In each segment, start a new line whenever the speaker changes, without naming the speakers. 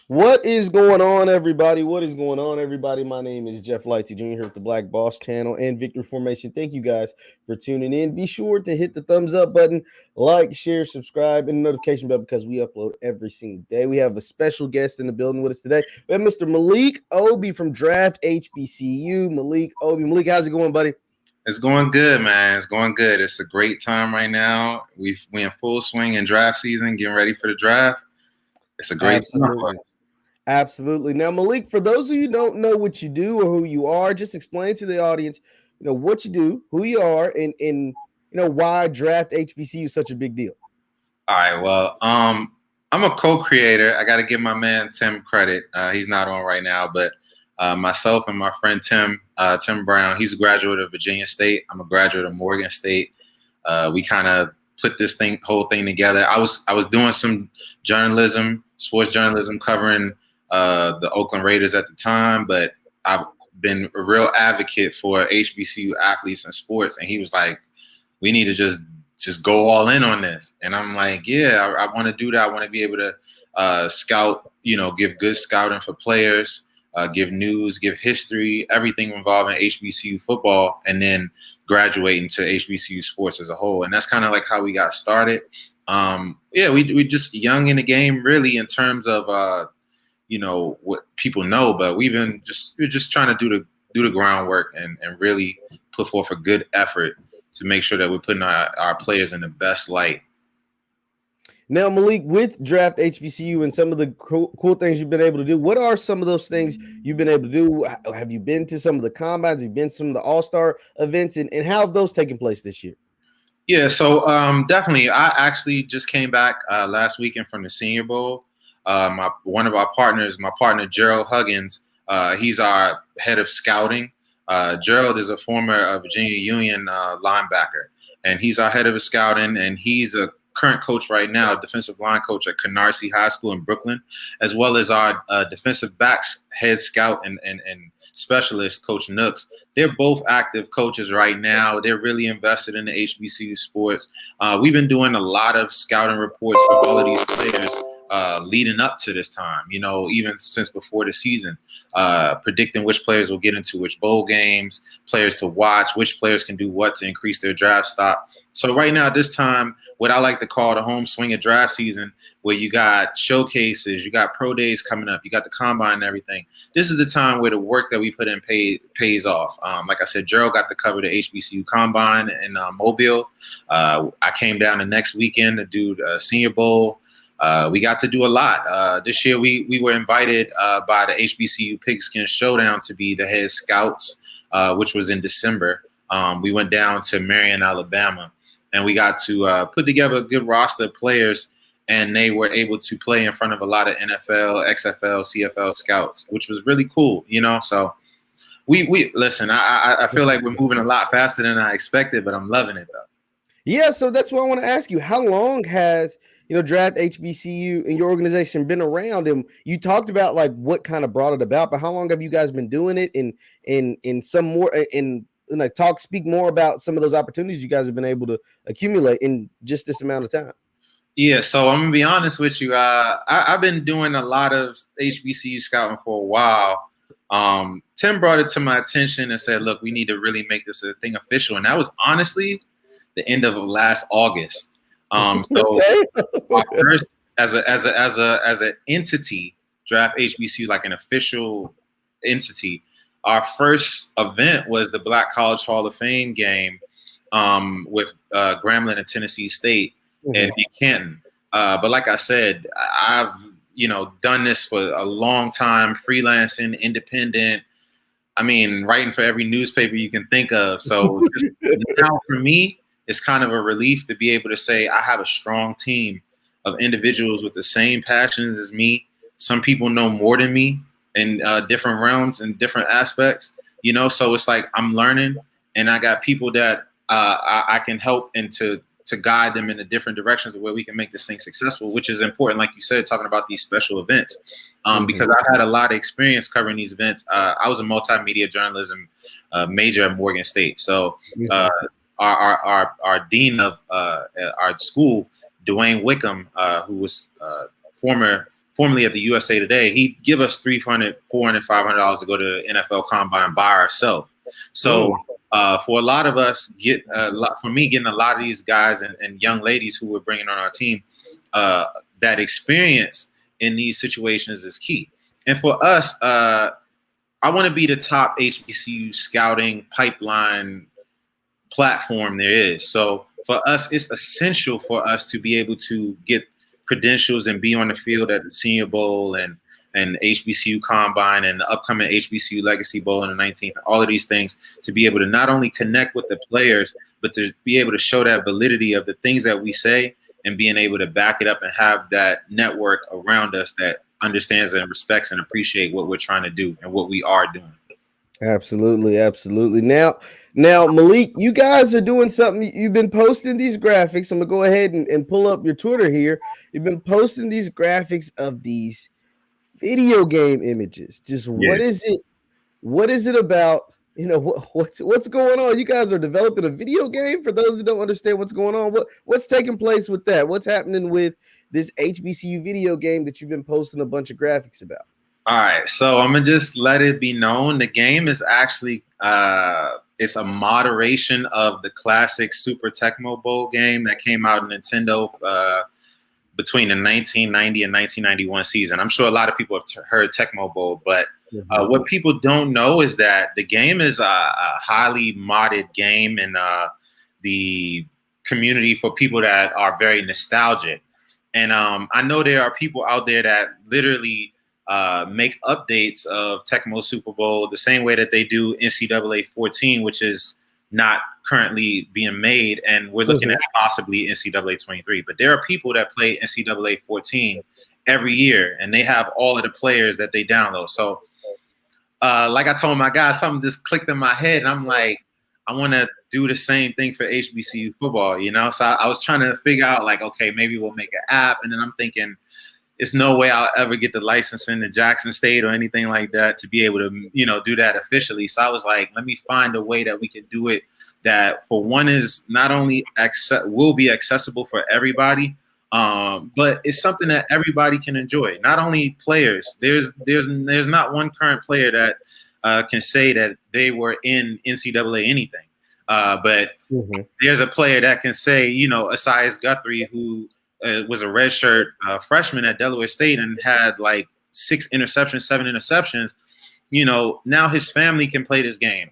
What is going on, everybody? What is going on, everybody? My name is JeffLightsYJr. Here with the Black Boss Channel and Victory Formation. Thank you guys for tuning in. Be sure to hit the thumbs up button, like, share, subscribe, and the notification bell because we upload every single day. We have a special guest in the building with us today. We have Mr. Maliik Obee from Draft HBCU. Maliik Obee. Maliik, how's it going, buddy?
It's going good, man. It's going good. It's a great time right now. We in full swing in draft season, getting ready for the draft. It's a great
Absolutely.
time.
Absolutely. Now, Maliik, for those of you who don't know what you do or who you are, just explain to the audience, what you do, who you are, and why Draft HBCU is such a big deal.
All right. Well, I'm a co-creator. I got to give my man Tim credit. He's not on right now, but myself and my friend Tim Brown. He's a graduate of Virginia State. I'm a graduate of Morgan State. We kind of put this whole thing together. I was doing some journalism, sports journalism, covering the Oakland Raiders at the time, but I've been a real advocate for HBCU athletes in sports, and he was like, "We need to just go all in on this." And I'm like, "Yeah, I want to do that. I want to be able to scout, give good scouting for players, give news, give history, everything involving HBCU football, and then graduate into HBCU sports as a whole." And that's kind of like how we got started. We just young in the game, really, in terms of what people know, but we're just trying to do the groundwork and really put forth a good effort to make sure that we're putting our players in the best light.
Now, Maliik, with Draft HBCU and some of the cool things you've been able to do, what are some of those things you've been able to do? Have you been to some of the combines? Have you been to some of the all-star events? And how have those taken place this year?
Yeah, so definitely. I actually just came back last weekend from the Senior Bowl. One of our partners, my partner Gerald Huggins, he's our head of scouting. Gerald is a former Virginia Union linebacker, and he's our head of scouting, and he's a current coach right now, defensive line coach at Canarsie High School in Brooklyn, as well as our defensive backs head scout and specialist, Coach Nooks. They're both active coaches right now. They're really invested in the HBCU sports. We've been doing a lot of scouting reports for all of these players leading up to this time, even since before the season, predicting which players will get into which bowl games, players to watch, which players can do what to increase their draft stock. So right now, this time, what I like to call the home swing of draft season, where you got showcases, you got pro days coming up, you got the combine and everything. This is the time where the work that we put in pays off. Like I said, Gerald got to cover the HBCU combine in Mobile. I came down the next weekend to do the Senior Bowl. We got to do a lot. This year, we were invited by the HBCU Pigskin Showdown to be the head scouts, which was in December. We went down to Marion, Alabama, and we got to put together a good roster of players, and they were able to play in front of a lot of NFL, XFL, CFL scouts, which was really cool, So we listen, I feel like we're moving a lot faster than I expected, but I'm loving it, though.
Yeah, so that's what I want to ask you. How long has Draft HBCU and your organization been around? And you talked about like what kind of brought it about, but how long have you guys been doing it? And some more and like speak more about some of those opportunities you guys have been able to accumulate in just this amount of time.
Yeah, so I'm gonna be honest with you. I've been doing a lot of HBCU scouting for a while. Tim brought it to my attention and said, "Look, we need to really make this a thing official." And that was honestly the end of last August. So our first, as an entity, Draft HBCU, like an official entity, our first event was the Black College Hall of Fame game with Grambling and Tennessee State in Canton. But like I said, I've done this for a long time, freelancing, independent. I mean, writing for every newspaper you can think of. So now for me, it's kind of a relief to be able to say I have a strong team of individuals with the same passions as me. Some people know more than me in different realms and different aspects, so it's like I'm learning, and I got people that I can help and to guide them in the different directions of where we can make this thing successful, which is important, like you said, talking about these special events, because I've had a lot of experience covering these events. I was a multimedia journalism major at Morgan State, so our dean of our school, Dwayne Wickham, who was former formerly at the USA Today, he'd give us $300, $400, $500 to go to the NFL Combine by ourselves. So for a lot of us, for me, getting a lot of these guys and young ladies who we're bringing on our team, that experience in these situations is key. And for us, I want to be the top HBCU scouting pipeline platform there is. So for us, it's essential for us to be able to get credentials and be on the field at the Senior Bowl and HBCU Combine and the upcoming HBCU Legacy Bowl in the 19th, all of these things, to be able to not only connect with the players, but to be able to show that validity of the things that we say and being able to back it up and have that network around us that understands and respects and appreciate what we're trying to do and what we are doing.
Absolutely, absolutely. Now, Maliik, you guys are doing something. You've been posting these graphics. I'm gonna go ahead and pull up your Twitter here. You've been posting these graphics of these video game images. Just what is it? What is it about? You know, what's going on? You guys are developing a video game. For those that don't understand what's going on, what's taking place with that? What's happening with this HBCU video game that you've been posting a bunch of graphics about?
All right, so I'm gonna just let it be known the game is actually it's a moderation of the classic Super Tecmo Bowl game that came out in Nintendo between the 1990 and 1991 season. I'm sure a lot of people have heard Tecmo Bowl, but what people don't know is that the game is a highly modded game in the community for people that are very nostalgic. And I know there are people out there that literally make updates of Tecmo Super Bowl the same way that they do NCAA 14, which is not currently being made, and we're looking at possibly NCAA 23. But there are people that play NCAA 14 every year, and they have all of the players that they download. So like I told my guys, something just clicked in my head, and I'm like, I want to do the same thing for HBCU football, you know? So I was trying to figure out, like, okay, maybe we'll make an app, and then I'm thinking, there's no way I'll ever get the licensing to Jackson State or anything like that to be able to, you know, do that officially. So I was like, let me find a way that we can do it that, for one, is not only will be accessible for everybody, but it's something that everybody can enjoy. Not only players. There's not one current player that can say that they were in NCAA anything. But there's a player that can say, you know, Asias Guthrie, who was a redshirt freshman at Delaware State and had like 7 interceptions. You know, now his family can play this game.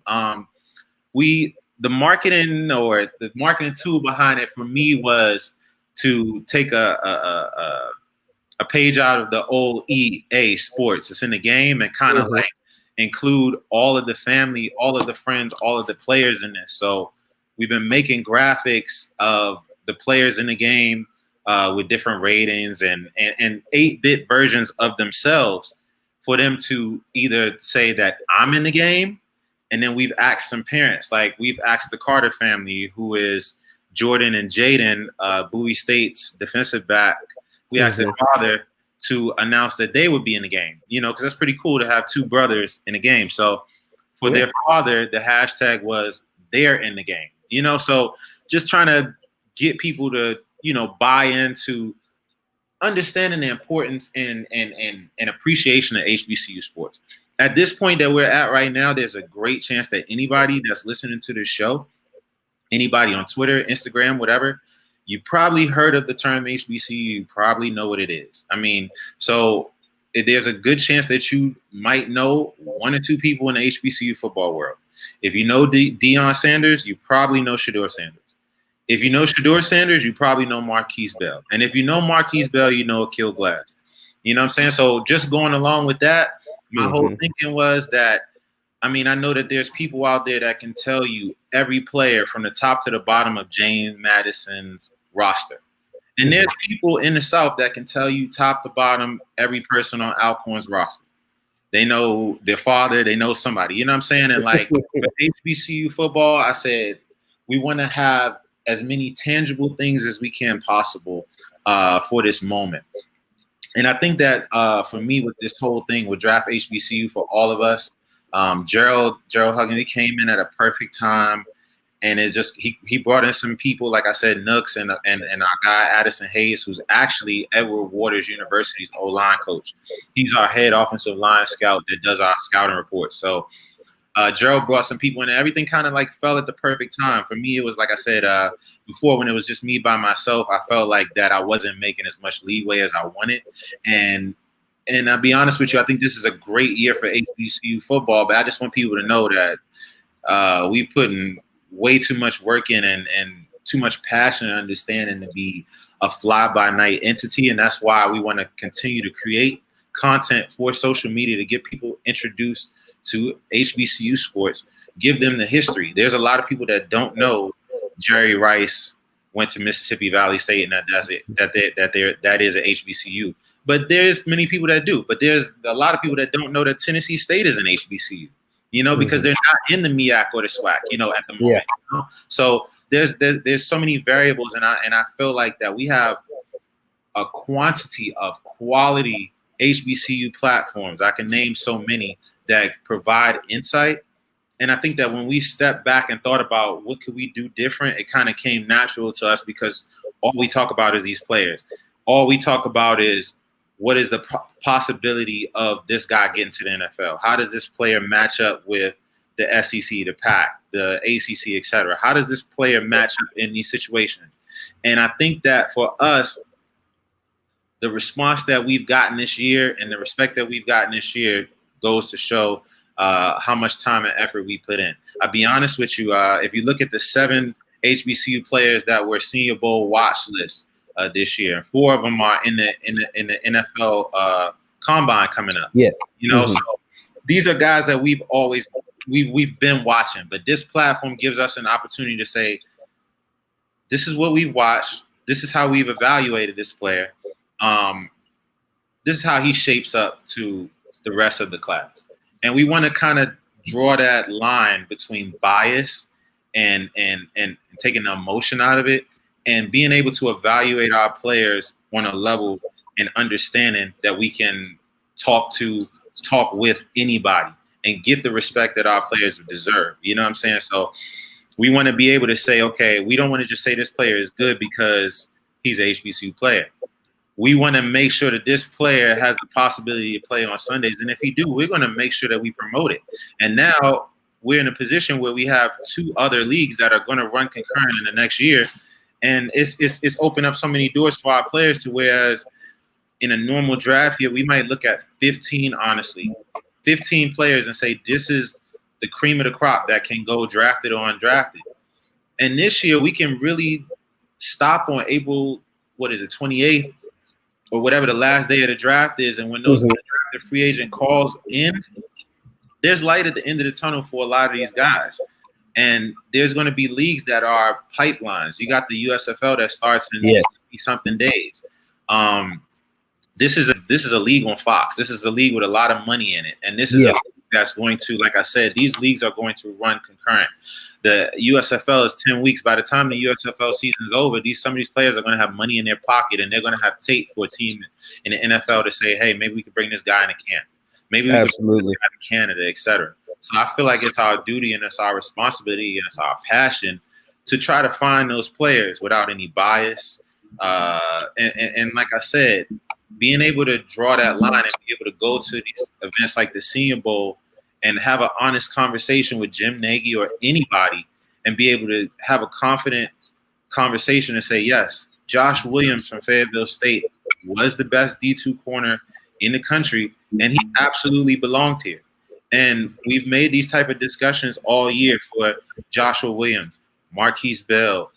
The marketing tool behind it for me was to take a page out of the old EA Sports. It's in the game, and kind of like include all of the family, all of the friends, all of the players in this. So we've been making graphics of the players in the game with different ratings and 8-bit versions of themselves for them to either say that I'm in the game. And then we've asked some parents, like we've asked the Carter family, who is Jordan and Jaden, Bowie State's defensive back. We asked their father to announce that they would be in the game, you know, because that's pretty cool to have 2 brothers in the game. So for their father, the hashtag was they're in the game, you know, so just trying to get people to, you know, buy into understanding the importance and appreciation of HBCU sports. At this point that we're at right now, there's a great chance that anybody that's listening to this show, anybody on Twitter, Instagram, whatever, you probably heard of the term HBCU, you probably know what it is. I mean, so there's a good chance that you might know 1 or 2 people in the HBCU football world. If you know Deion Sanders, you probably know Shedeur Sanders. If you know Shedeur Sanders, you probably know Marquise Bell. And if you know Marquise Bell, you know Akil Glass. You know what I'm saying? So just going along with that, my whole thinking was that, I mean, I know that there's people out there that can tell you every player from the top to the bottom of James Madison's roster. And there's people in the South that can tell you top to bottom every person on Alcorn's roster. They know their father, they know somebody. You know what I'm saying? And like with HBCU football, I said, we want to have as many tangible things as we can possible for this moment. And I think that for me, with this whole thing with Draft HBCU for all of us, Gerald Huggins, he came in at a perfect time. And it just he brought in some people, like I said, Nooks and our guy Addison Hayes, who's actually Edward Waters University's O-line coach. He's our head offensive line scout that does our scouting reports. So Gerald brought some people in, and everything kind of like fell at the perfect time. For me, it was like I said before, when it was just me by myself, I felt like that I wasn't making as much leeway as I wanted. And I'll be honest with you, I think this is a great year for HBCU football, but I just want people to know that we put in way too much work in and too much passion and understanding to be a fly-by-night entity, and that's why we want to continue to create content for social media to get people introduced to HBCU sports, give them the history. There's a lot of people that don't know Jerry Rice went to Mississippi Valley State and that is an HBCU. But there's many people that do. But there's a lot of people that don't know that Tennessee State is an HBCU, because they're not in the MEAC or the SWAC, at the moment.
Yeah.
So there's so many variables, and I feel like that we have a quantity of quality HBCU platforms. I can name so many that provide insight. And I think that when we stepped back and thought about what could we do different, it kind of came natural to us, because all we talk about is these players. All we talk about is what is the possibility of this guy getting to the NFL? How does this player match up with the SEC, the PAC, the ACC, et cetera? How does this player match up in these situations? And I think that for us, the response that we've gotten this year and the respect that we've gotten this year goes to show how much time and effort we put in. I'll be honest with you. If you look at the 7 HBCU players that were Senior Bowl watch list this year, 4 of them are in the NFL combine coming up.
Yes.
So these are guys that we've been watching, but this platform gives us an opportunity to say, this is what we've watched. This is how we've evaluated this player. This is how he shapes up to the rest of the class. And we want to kind of draw that line between bias and taking the emotion out of it, and being able to evaluate our players on a level and understanding that we can talk with anybody and get the respect that our players deserve. You know what I'm saying? So we want to be able to say, okay, we don't want to just say this player is good because he's an HBCU player. We want to make sure that this player has the possibility to play on Sundays. And if he do, we're going to make sure that we promote it. And now we're in a position where we have 2 other leagues that are going to run concurrent in the next year. And it's opened up so many doors for our players, to whereas in a normal draft year, we might look at 15 players and say, this is the cream of the crop that can go drafted or undrafted. And this year we can really stop on April, 28th, or whatever the last day of the draft is. And when those the free agent calls in, there's light at the end of the tunnel for a lot of these guys. And there's going to be leagues that are pipelines. You got the USFL that starts in something days. This is a league on Fox. This is a league with a lot of money in it. And this is a league that's going to, like I said, these leagues are going to run concurrent. The USFL is 10 weeks. By the time the USFL season is over, some of these players are going to have money in their pocket, and they're going to have tape for a team in the NFL to say, hey, maybe we could bring this guy in a camp. Maybe we could bring this guy in Canada, et cetera. So I feel like it's our duty and it's our responsibility and it's our passion to try to find those players without any bias. And like I said, being able to draw that line and be able to go to these events like the Senior Bowl and have an honest conversation with Jim Nagy or anybody, and be able to have a confident conversation and say, yes, Josh Williams from Fayetteville State was the best D2 corner in the country, and he absolutely belonged here. And we've made these type of discussions all year for Joshua Williams, Marquise Bell,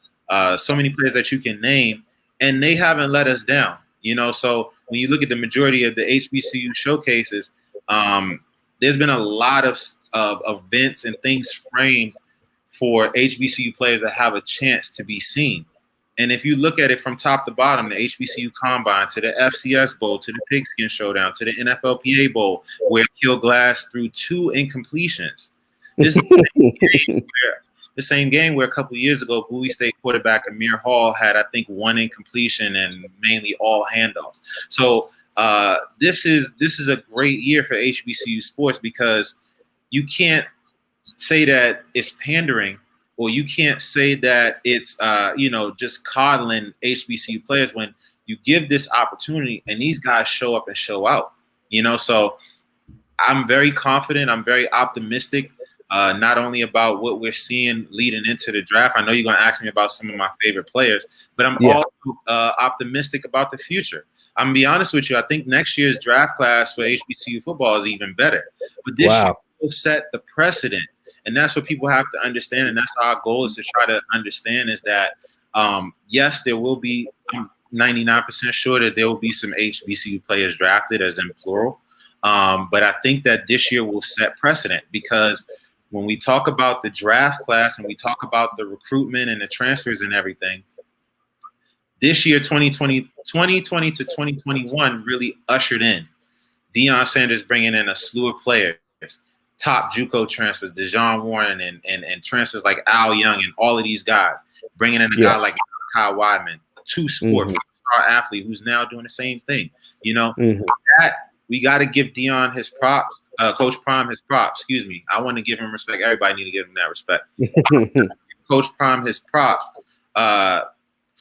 so many players that you can name, and they haven't let us down. So when you look at the majority of the HBCU showcases, there's been a lot of events and things framed for HBCU players that have a chance to be seen. And if you look at it from top to bottom, the HBCU Combine, to the FCS Bowl, to the Pigskin Showdown, to the NFLPA Bowl, where Kill Glass threw 2 incompletions. This is the same game where a couple years ago, Bowie State quarterback Amir Hall had, I think, 1 incompletion and mainly all handoffs. So this is a great year for HBCU sports, because you can't say that it's pandering or you can't say that it's just coddling HBCU players when you give this opportunity and these guys show up and show out. So I'm very confident. I'm very optimistic, not only about what we're seeing leading into the draft. I know you're going to ask me about some of my favorite players, but I'm also optimistic about the future. I'm going to be honest with you. I think next year's draft class for HBCU football is even better. But this year will set the precedent. And that's what people have to understand. And that's our goal is to try to understand is that, yes, there will be, I'm 99% sure that there will be some HBCU players drafted, as in plural. But I think that this year will set precedent because when we talk about the draft class and we talk about the recruitment and the transfers and everything, this year, 2020 to 2021 really ushered in Deion Sanders bringing in a slew of players, top JUCO transfers, Dejon Warren and transfers like Al Young and all of these guys, bringing in a guy like Kyle Weidman, two-sport star athlete who's now doing the same thing. That we got to give Deion his props, Coach Prime his props. Excuse me. I want to give him respect. Everybody need to give him that respect. Coach Prime his props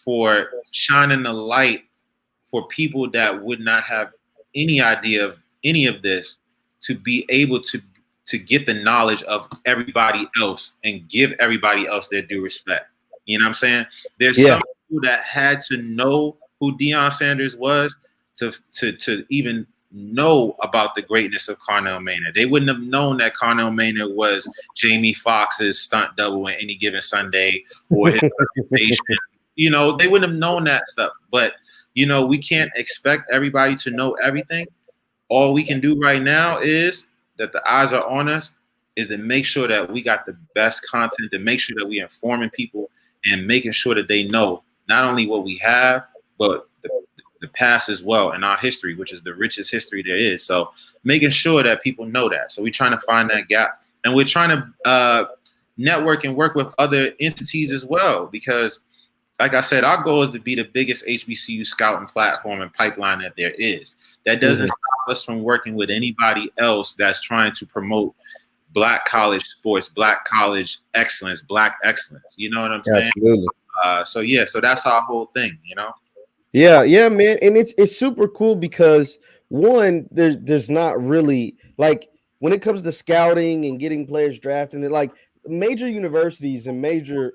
for shining the light for people that would not have any idea of any of this to be able to get the knowledge of everybody else and give everybody else their due respect. You know what I'm saying? There's some people that had to know who Deion Sanders was to even know about the greatness of Carnell Maynard. They wouldn't have known that Carnell Maynard was Jamie Foxx's stunt double on Any Given Sunday or his reputation. They wouldn't have known that stuff. But, we can't expect everybody to know everything. All we can do right now is that the eyes are on us is to make sure that we got the best content, to make sure that we're informing people and making sure that they know not only what we have, but the past as well and our history, which is the richest history there is. So making sure that people know that. So we're trying to find that gap. And we're trying to network and work with other entities as well because, like I said, our goal is to be the biggest HBCU scouting platform and pipeline that there is. That doesn't stop us from working with anybody else that's trying to promote Black college sports, Black college excellence, Black excellence. You know what I'm saying?
Absolutely.
So that's our whole thing,
Yeah, man. And it's super cool because one, there's not really like when it comes to scouting and getting players drafted, and like major universities and major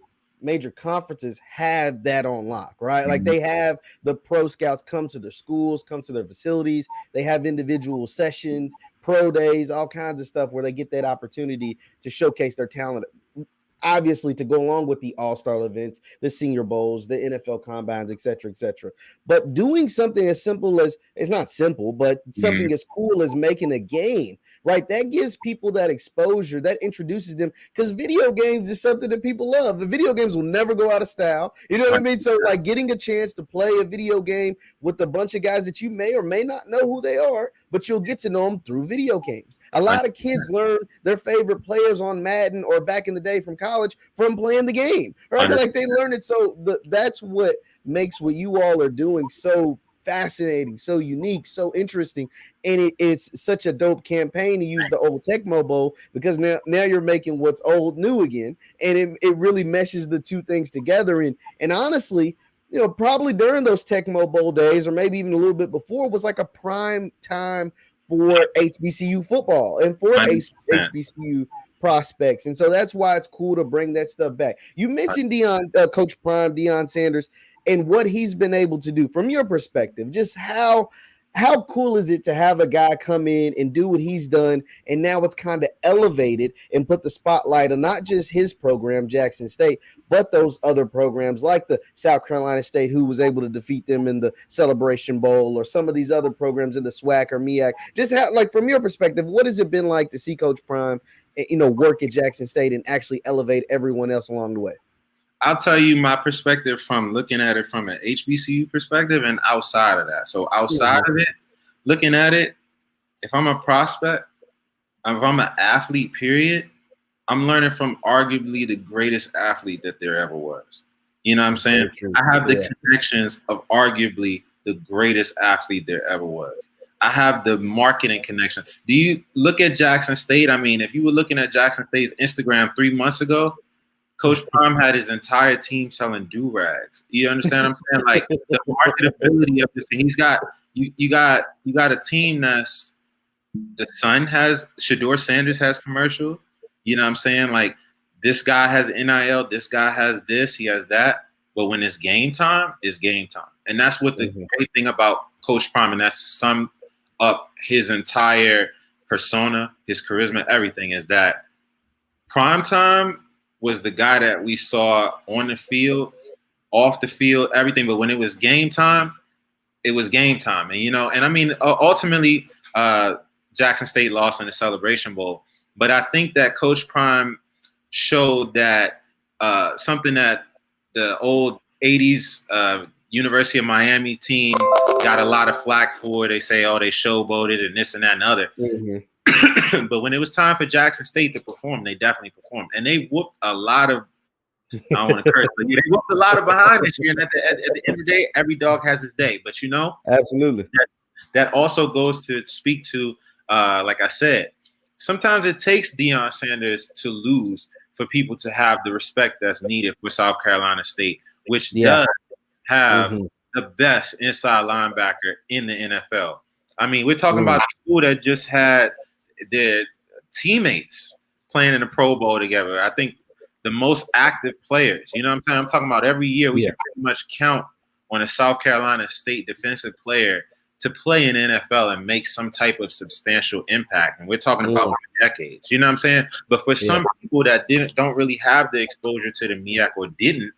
conferences have that on lock, right? Like they have the pro scouts come to their schools, come to their facilities. They have individual sessions, pro days, all kinds of stuff where they get that opportunity to showcase their talent. Obviously, to go along with the all-star events, the Senior Bowls, the NFL combines, et cetera, but doing something as simple as, it's not simple, but something as cool as making a game, right? That gives people that exposure, that introduces them, because video games is something that people love. The video games will never go out of style. You know what I mean? So like getting a chance to play a video game with a bunch of guys that you may or may not know who they are, but you'll get to know them through video games. A lot of kids learn their favorite players on Madden or back in the day from college from playing the game, right? Like they learn it. So that's what makes what you all are doing so fascinating, so unique, so interesting. And it's such a dope campaign to use the old Tecmo Bowl because now you're making what's old new again. And it really meshes the two things together. And honestly, probably during those Tecmo Bowl days, or maybe even a little bit before, was like a prime time for HBCU football and for HBCU prospects. And so that's why it's cool to bring that stuff back. You mentioned Coach Prime, Deion Sanders, and what he's been able to do from your perspective. Just how cool is it to have a guy come in and do what he's done, and now it's kind of elevated and put the spotlight on not just his program, Jackson State, but those other programs like the South Carolina State, who was able to defeat them in the Celebration Bowl, or some of these other programs in the SWAC or MEAC. Just how, like, from your perspective, what has it been like to see Coach Prime, work at Jackson State and actually elevate everyone else along the way?
I'll tell you my perspective from looking at it from an HBCU perspective and outside of that. So outside of it, looking at it, if I'm a prospect, if I'm an athlete, period, I'm learning from arguably the greatest athlete that there ever was. You know what I'm saying? I have the connections of arguably the greatest athlete there ever was. I have the marketing connection. Do you look at Jackson State? I mean, if you were looking at Jackson State's Instagram 3 months ago, Coach Prime had his entire team selling do-rags. You understand what I'm saying? Like the marketability of this thing. He's got you got a team that's the Sun has Shedeur Sanders has commercial. You know what I'm saying? Like this guy has NIL, this guy has this, he has that. But when it's game time, it's game time. And that's what the great thing about Coach Prime, and that's summed up his entire persona, his charisma, everything, is that Prime Time was the guy that we saw on the field, off the field, everything. But when it was game time, it was game time. And, and I mean, ultimately, Jackson State lost in the Celebration Bowl. But I think that Coach Prime showed that something that the old 80s University of Miami team got a lot of flack for. They say, oh, they showboated and this and that and other. But when it was time for Jackson State to perform, they definitely performed. And they whooped a lot of, I don't want to curse, but they whooped a lot of behind this year. And at the end of the day, every dog has his day. But
absolutely,
that also goes to speak to, like I said, sometimes it takes Deion Sanders to lose for people to have the respect that's needed for South Carolina State, which does have the best inside linebacker in the NFL. I mean, we're talking about a school that just had their teammates playing in the Pro Bowl together. I think the most active players, you know what I'm saying? I'm talking about every year we can pretty much count on a South Carolina State defensive player to play in NFL and make some type of substantial impact. And we're talking about decades, you know what I'm saying? But for some people that don't really have the exposure to the MEAC or didn't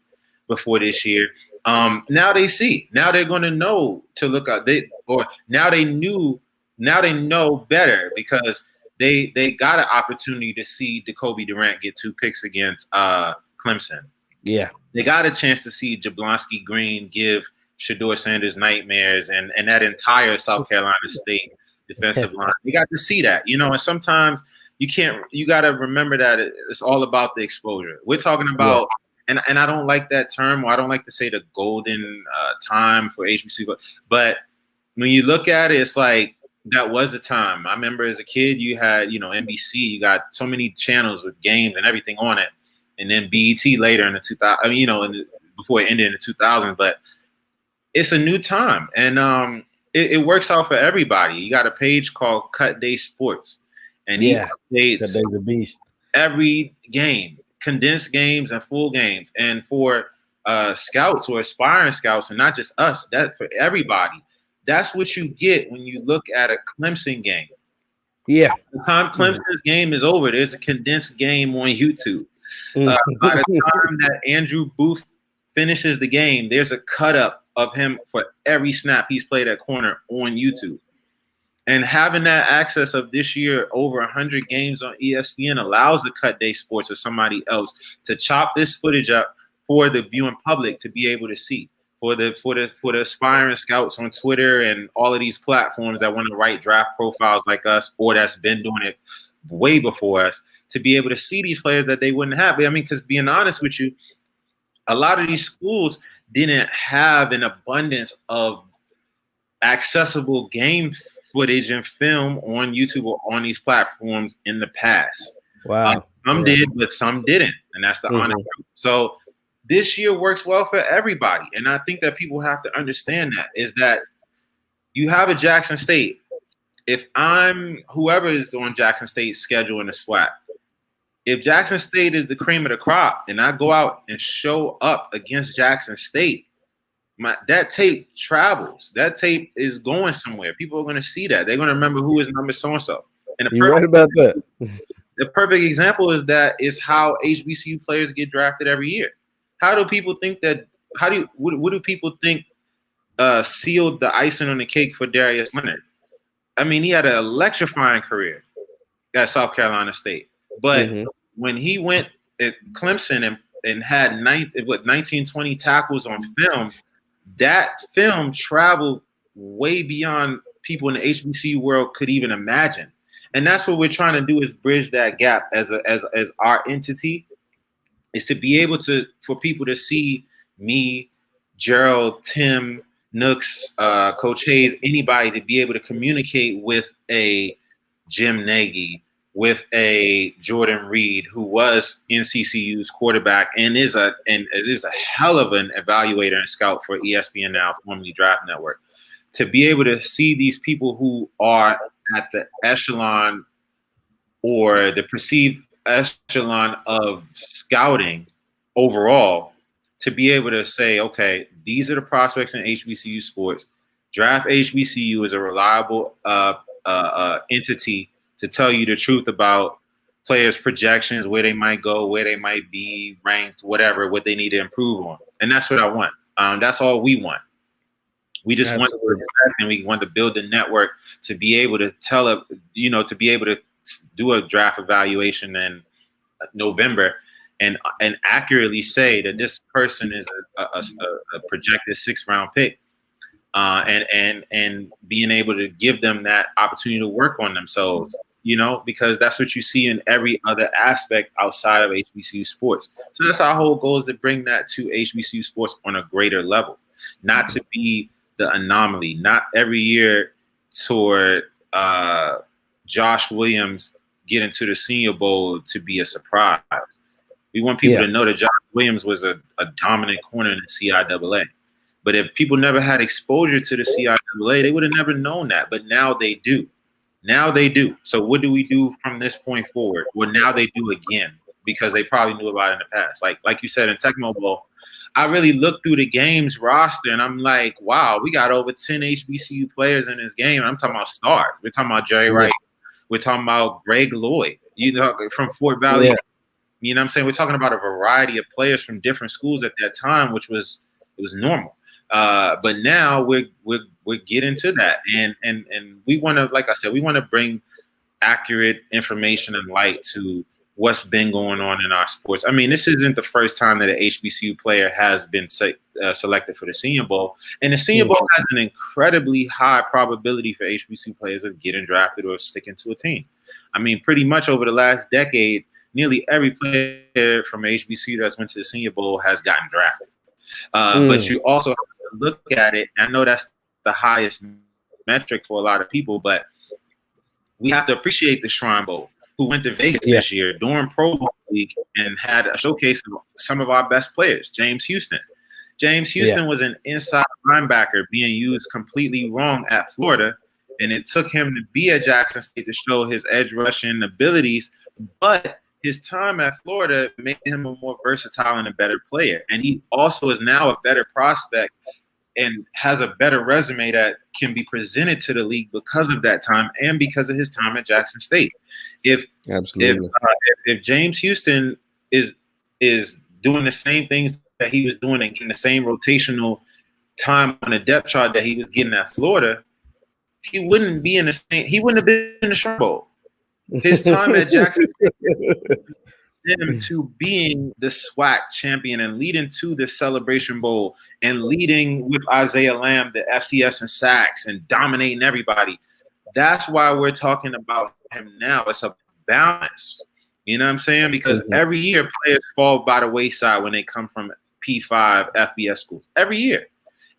before this year, now they see. Now they're going to know to look up. Now they know better because they got an opportunity to see Jacoby Durant get 2 picks against Clemson.
Yeah.
They got a chance to see Jablonski Green give Shedeur Sanders nightmares and that entire South Carolina State defensive line. You got to see that, and sometimes you got to remember that it's all about the exposure. We're talking about, and I don't like that term, or I don't like to say the golden time for HBCU, but when you look at it, it's like that was a time. I remember as a kid, you had, NBC, you got so many channels with games and everything on it, and then BET later in the 2000, before it ended in the 2000s, but it's a new time, and it works out for everybody. You got a page called Cut Day Sports, and he updates
Cut Day's a beast.
Every game, condensed games and full games, and for scouts or aspiring scouts, and not just us, that for everybody. That's what you get when you look at a Clemson game.
Yeah.
By the time Clemson's game is over, there's a condensed game on YouTube. By the time that Andrew Booth finishes the game, there's a cut up of him for every snap he's played at corner on YouTube. And having that access of this year over 100 games on ESPN allows the Cut Day Sports or somebody else to chop this footage up for the viewing public to be able to see. For the aspiring scouts on Twitter and all of these platforms that want to write draft profiles like us, or that's been doing it way before us, to be able to see these players that they wouldn't have. I mean, because being honest with you, a lot of these schools didn't have an abundance of accessible game footage and film on YouTube or on these platforms in the past.
Wow.
Some did, but some didn't. And that's the honest truth. So this year works well for everybody. And I think that people have to understand that, is that you have a Jackson State. If I'm whoever is on Jackson State's schedule in the SWAC, if Jackson State is the cream of the crop and I go out and show up against Jackson State, that tape travels. That tape is going somewhere. People are going to see that. They're going to remember who is number so-and-so. And
you're right about that.
The perfect example is how HBCU players get drafted every year. How do people think that? What do people think sealed the icing on the cake for Darius Leonard? I mean, he had an electrifying career at South Carolina State, but when he went at Clemson and had 19, 20 tackles on film, that film traveled way beyond people in the HBCU world could even imagine. And that's what we're trying to do, is bridge that gap as our entity, is to be able to, for people to see me, Gerald, Tim, Nooks, Coach Hayes, anybody, to be able to communicate with a Jim Nagy, with a Jordan Reed, who was NCCU's quarterback and is a hell of an evaluator and scout for ESPN now, formerly Draft Network, to be able to see these people who are at the echelon or the perceived echelon of scouting overall, to be able to say, okay, these are the prospects in HBCU sports. Draft HBCU is a reliable entity to tell you the truth about players' projections, where they might go, where they might be ranked, whatever, what they need to improve on. And that's what I want. That's all we want. We just want to protect, and we want to build a network to be able to to be able to do a draft evaluation in November and accurately say that this person is a projected 6th round pick, and being able to give them that opportunity to work on themselves, because that's what you see in every other aspect outside of HBCU sports. So that's our whole goal, is to bring that to HBCU sports on a greater level, not to be the anomaly, not every year toward Josh Williams getting to the Senior Bowl to be a surprise. We want people to know that Josh Williams was a dominant corner in the CIAA. But if people never had exposure to the CIAA, they would have never known that. But now they do. Now they do. So what do we do from this point forward? Well, now they do again, because they probably knew about it in the past. Like you said in Tecmo Bowl, I really looked through the game's roster and I'm like, wow, we got over 10 HBCU players in this game. I'm talking about stars. We're talking about Jerry Wright. We're talking about Greg Lloyd, from Fort Valley. Yeah. You know what I'm saying? We're talking about a variety of players from different schools at that time, which was normal. But now we're getting to that, and we want to, like I said, we want to bring accurate information and light to what's been going on in our sports. I mean, this isn't the first time that an HBCU player has been selected for the Senior Bowl, and the Senior Bowl has an incredibly high probability for HBCU players of getting drafted or sticking to a team. I mean, pretty much over the last decade, nearly every player from HBCU that's went to the Senior Bowl has gotten drafted. But you also have to look at it. I know that's the highest metric for a lot of people, but we have to appreciate the Shrine Bowl, who went to Vegas this year during Pro Bowl week and had a showcase of some of our best players. James Houston. James Houston was an inside linebacker being used completely wrong at Florida, and it took him to be at Jackson State to show his edge rushing abilities, but his time at Florida made him a more versatile and a better player. And he also is now a better prospect and has a better resume that can be presented to the league because of that time and because of his time at Jackson State. If James Houston is doing the same things that he was doing and getting the same rotational time on the depth chart that he was getting at Florida, he wouldn't have been in the Shrine Bowl. His time at Jackson State him to being the SWAC champion and leading to the Celebration Bowl and leading with Isaiah Lamb, the FCS and sacks, and dominating everybody. That's why we're talking about him now. It's a balance. You know what I'm saying? Because every year players fall by the wayside when they come from P5 FBS schools. Every year.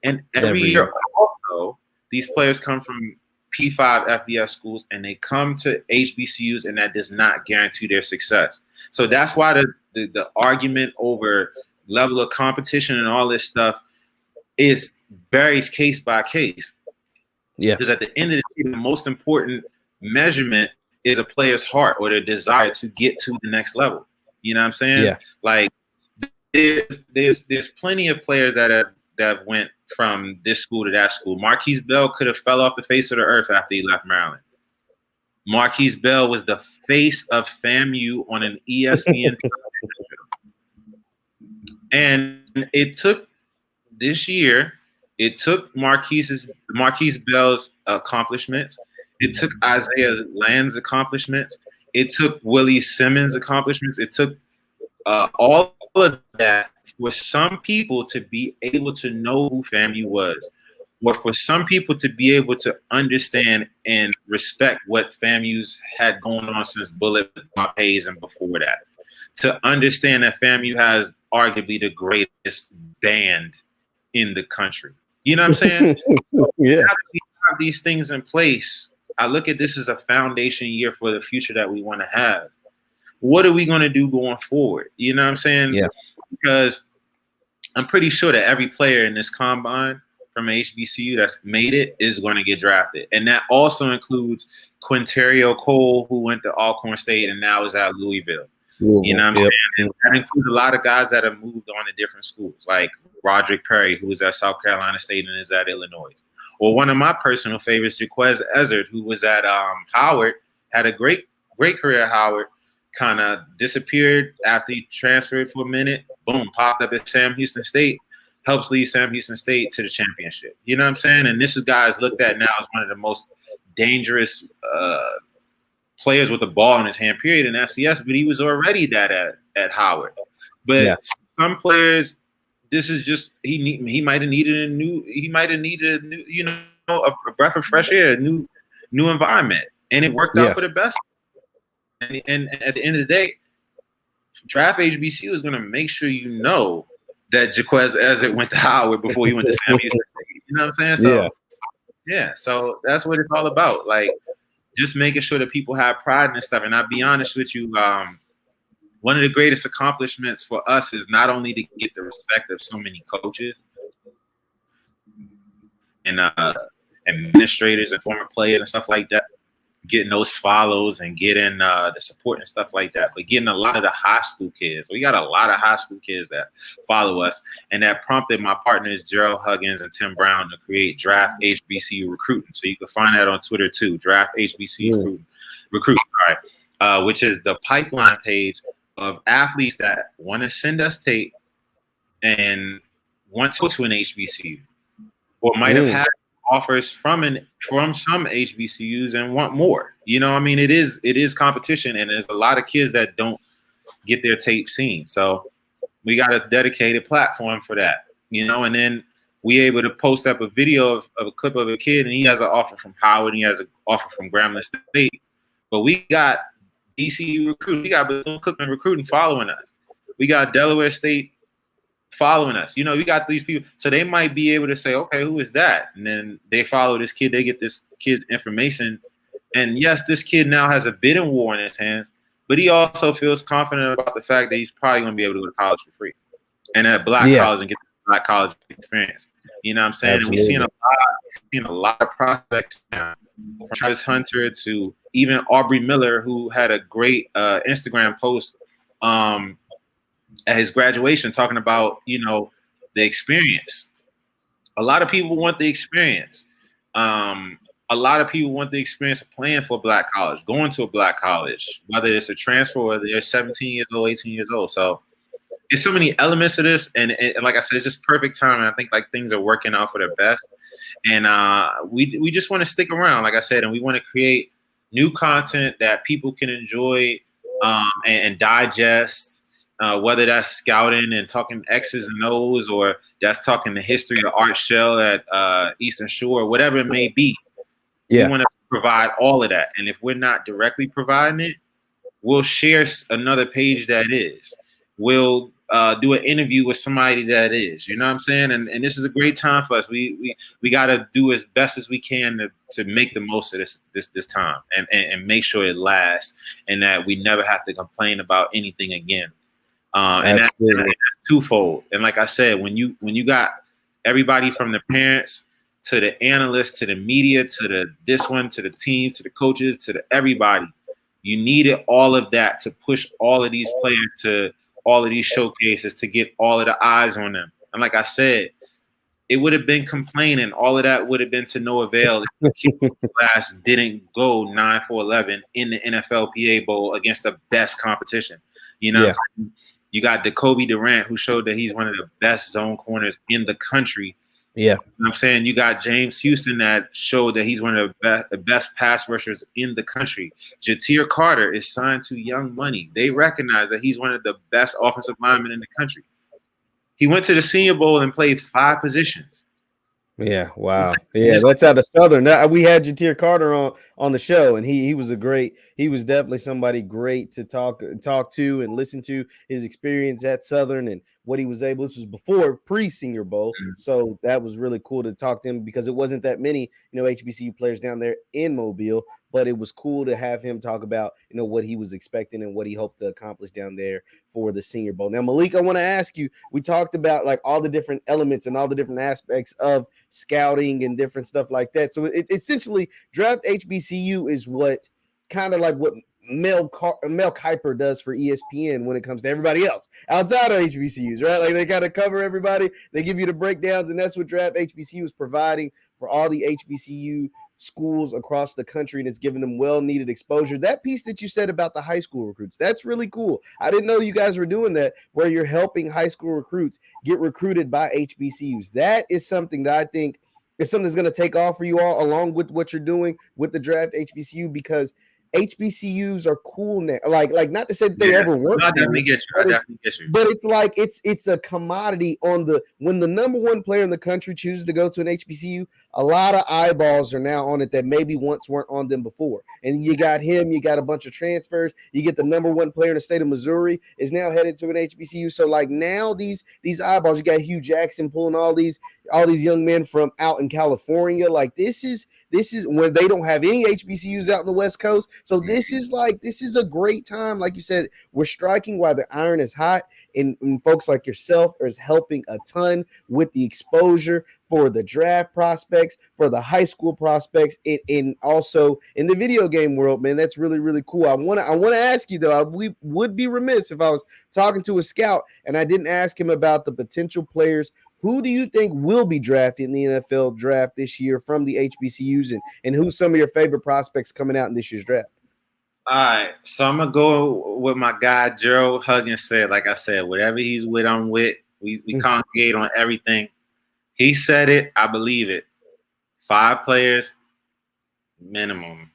And every year also, these players come from P5 FBS schools and they come to HBCUs, and that does not guarantee their success. So that's why the argument over level of competition and all this stuff varies case by case. Yeah. Because at the end of the day, the most important measurement is a player's heart or their desire to get to the next level. You know what I'm saying? Yeah. Like there's plenty of players that went from this school to that school. Marquise Bell could have fell off the face of the earth after he left Maryland. Marquise Bell was the face of FAMU on an ESPN and it took this year. It took Marquise Bell's accomplishments. It took Isaiah Land's accomplishments. It took Willie Simmons' accomplishments. It took all of that for some people to be able to know who FAMU was, or for some people to be able to understand and respect what FAMU's had going on since Bullet Bob Hayes and before that, to understand that FAMU has arguably the greatest band in the country. You know what I'm saying? Yeah. Now that we have these things in place, I look at this as a foundation year for the future that we want to have. What are we going to do going forward? You know what I'm saying?
Yeah.
Because I'm pretty sure that every player in this combine from HBCU that's made it is going to get drafted. And that also includes Quinterio Cole, who went to Alcorn State and now is at Louisville. You know what I'm saying? And that includes a lot of guys that have moved on to different schools, like Roderick Perry, who was at South Carolina State and is at Illinois. Or one of my personal favorites, Jaquez Ezzard, who was at Howard, had a great career at Howard, kind of disappeared after he transferred for a minute, boom, popped up at Sam Houston State, helps lead Sam Houston State to the championship. You know what I'm saying? And this is guys looked at now as one of the most dangerous players with the ball in his hand, period, in FCS, but he was already that at Howard. But some players, this is just he might have needed a new, you know, a breath of fresh air, a new environment, and it worked out for the best. And at the end of the day, draft HBCU is going to make sure you know that Jaquez Ezzard went to Howard before he went to Sam Houston State. You know what I'm saying? So so that's what it's all about. Like, just making sure that people have pride in this stuff. And I'll be honest with you, one of the greatest accomplishments for us is not only to get the respect of so many coaches and administrators and former players and stuff like that, getting those follows and getting the support and stuff like that, but getting a lot of the high school kids. We got a lot of high school kids that follow us, and that prompted my partners Gerald Huggins and Tim Brown to create Draft HBCU Recruitment. So you can find that on Twitter too, Draft HBCU Recruitment, all right, which is the pipeline page of athletes that want to send us tape and want to go to an HBCU or might have had offers from some HBCUs and want more. You know, I mean, it is competition, and there's a lot of kids that don't get their tape seen. So we got a dedicated platform for that, you know, and then we able to post up a video of a clip of a kid, and he has an offer from Howard, and he has an offer from Grambling State. But we got DCU recruiting, we got Bethune-Cookman recruiting following us. We got Delaware State following us. You know, we got these people, so they might be able to say, okay, who is that? And then they follow this kid, they get this kid's information. And yes, this kid now has a bidding war in his hands, but he also feels confident about the fact that he's probably going to be able to go to college for free and at a black college and get the black college experience. You know what I'm saying? Absolutely. And we're seeing a lot of prospects now, from Travis Hunter to even Aubrey Miller, who had a great Instagram post at his graduation talking about, you know, the experience. A lot of people want the experience. A lot of people want the experience of playing for a black college, going to a black college, whether it's a transfer or they're 17 years old, 18 years old. So there's so many elements of this. And like I said, it's just perfect time. And I think like things are working out for their best. And we just want to stick around, like I said, and we want to create new content that people can enjoy and digest. Whether that's scouting and talking X's and O's, or that's talking the history of Art Shell at Eastern Shore, whatever it may be. We want to provide all of that. And if we're not directly providing it, we'll share another page that is. We'll do an interview with somebody that is. You know what I'm saying? And this is a great time for us. We got to do as best as we can to make the most of this time and make sure it lasts and that we never have to complain about anything again. And that's twofold. And like I said, when you got everybody from the parents to the analysts to the media to the team to the coaches to the everybody, you needed all of that to push all of these players to all of these showcases to get all of the eyes on them. And like I said, it would have been complaining. All of that would have been to no avail if the class didn't go 9-4-11 in the NFLPA Bowl against the best competition. You know, you got Jacoby Durant, who showed that he's one of the best zone corners in the country. Yeah. You know what I'm saying? You got James Houston that showed that he's one of the best pass rushers in the country. Ja'Tyre Carter is signed to Young Money. They recognize that he's one of the best offensive linemen in the country. He went to the Senior Bowl and played 5 positions.
Yeah, wow. Yeah, that's out of Southern. We had Ja'Tyre Carter on the show, and he was he was definitely somebody great to talk to and listen to his experience at Southern and what he was able. This was before pre-Senior Bowl, so that was really cool to talk to him because it wasn't that many, HBCU players down there in Mobile, but it was cool to have him talk about, what he was expecting and what he hoped to accomplish down there for the Senior Bowl. Now, Maliik, I want to ask you, we talked about like all the different elements and all the different aspects of scouting and different stuff like that. So essentially, Draft HBCU is what kind of like what Mel Kiper does for ESPN when it comes to everybody else outside of HBCUs, right? Like they kind of cover everybody. They give you the breakdowns, and that's what Draft HBCU is providing for all the HBCU schools across the country, and it's giving them well-needed exposure. That piece that you said about the high school recruits, that's really cool. I didn't know you guys were doing that, where you're helping high school recruits get recruited by HBCUs. That is something that I think is something that's going to take off for you all, along with what you're doing with the Draft HBCU, because HBCUs are cool now. Like not to say that they ever weren't.
I definitely get you.
But it's like it's a commodity when the number one player in the country chooses to go to an HBCU, a lot of eyeballs are now on it that maybe once weren't on them before. And you got him, you got a bunch of transfers, you get the number one player in the state of Missouri is now headed to an HBCU. So like now these eyeballs, you got Hugh Jackson pulling all these young men from out in California. Like this is where they don't have any HBCUs out in the West Coast. So this is a great time. Like you said, we're striking while the iron is hot, and folks like yourself is helping a ton with the exposure for the draft prospects, for the high school prospects, and also in the video game world, man. That's really, really cool. I want to ask you though, we would be remiss if I was talking to a scout and I didn't ask him about the potential players. Who do you think will be drafted in the NFL draft this year from the HBCUs, and who's some of your favorite prospects coming out in this year's draft?
All right, so I'm gonna go with my guy Gerald Huggins said. Like I said, whatever he's with, I'm with. We congregate on everything. He said it. I believe it. 5 players minimum.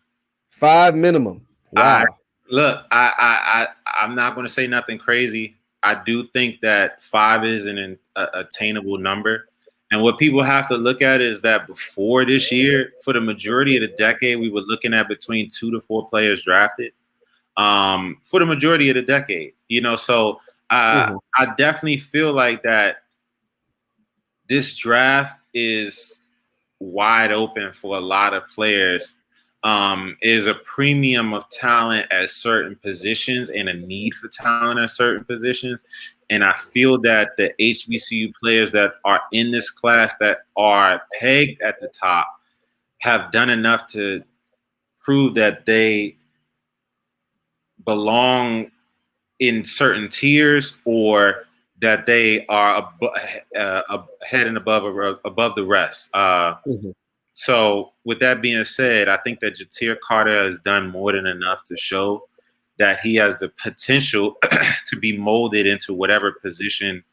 5 minimum. Wow.
I'm not gonna say nothing crazy. I do think that 5 is an attainable number. And what people have to look at is that before this year, for the majority of the decade, we were looking at between 2 to 4 players drafted for the majority of the decade. So I definitely feel like that this draft is wide open for a lot of players. Is a premium of talent at certain positions and a need for talent at certain positions. And I feel that the HBCU players that are in this class that are pegged at the top have done enough to prove that they belong in certain tiers, or that they are ahead and above the rest. So with that being said, I think that Jatir Carter has done more than enough to show that he has the potential to be molded into whatever position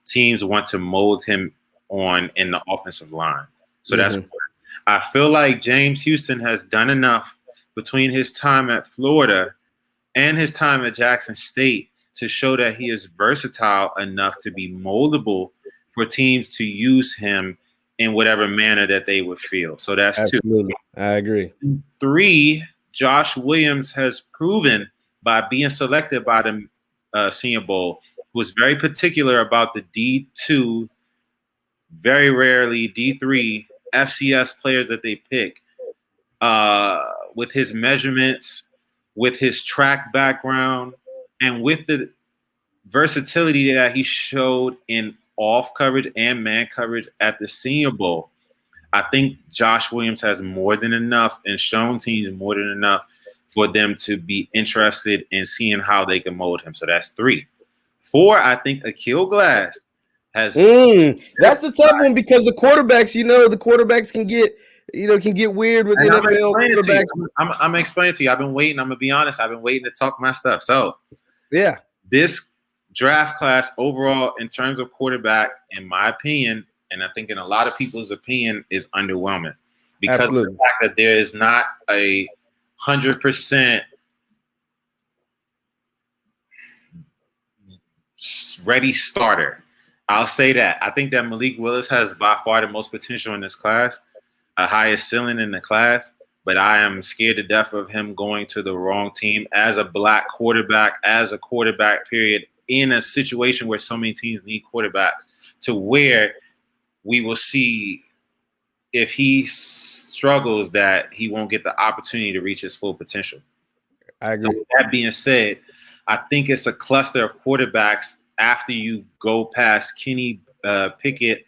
teams want to mold him on in the offensive line. So that's what I feel like James Houston has done enough between his time at Florida and his time at Jackson State to show that he is versatile enough to be moldable for teams to use him in whatever manner that they would feel. So that's
absolutely 2. I agree.
3, Josh Williams has proven by being selected by the Senior Bowl, was very particular about the D2, very rarely D3 FCS players that they pick. With his measurements, with his track background, and with the versatility that he showed in off coverage and man coverage at the Senior Bowl, I think Josh Williams has more than enough and shown teams more than enough for them to be interested in seeing how they can mold him. So that's 3. 4, I think Akil Glass has.
That's a tough one because the quarterbacks, the quarterbacks can get weird with NFL quarterbacks.
I'm explaining to you. I've been waiting. I'm gonna be honest. I've been waiting to talk my stuff. So
yeah, this
draft class overall, in terms of quarterback, in my opinion, and I think in a lot of people's opinion, is underwhelming because of the fact that there is not a 100% ready starter. I'll say that. I think that Malik Willis has by far the most potential in this class, a highest ceiling in the class, but I am scared to death of him going to the wrong team as a black quarterback, as a quarterback period in a situation where so many teams need quarterbacks to where we will see if he struggles that he won't get the opportunity to reach his full potential.
I agree.
So with that being said, I think it's a cluster of quarterbacks after you go past Kenny Pickett,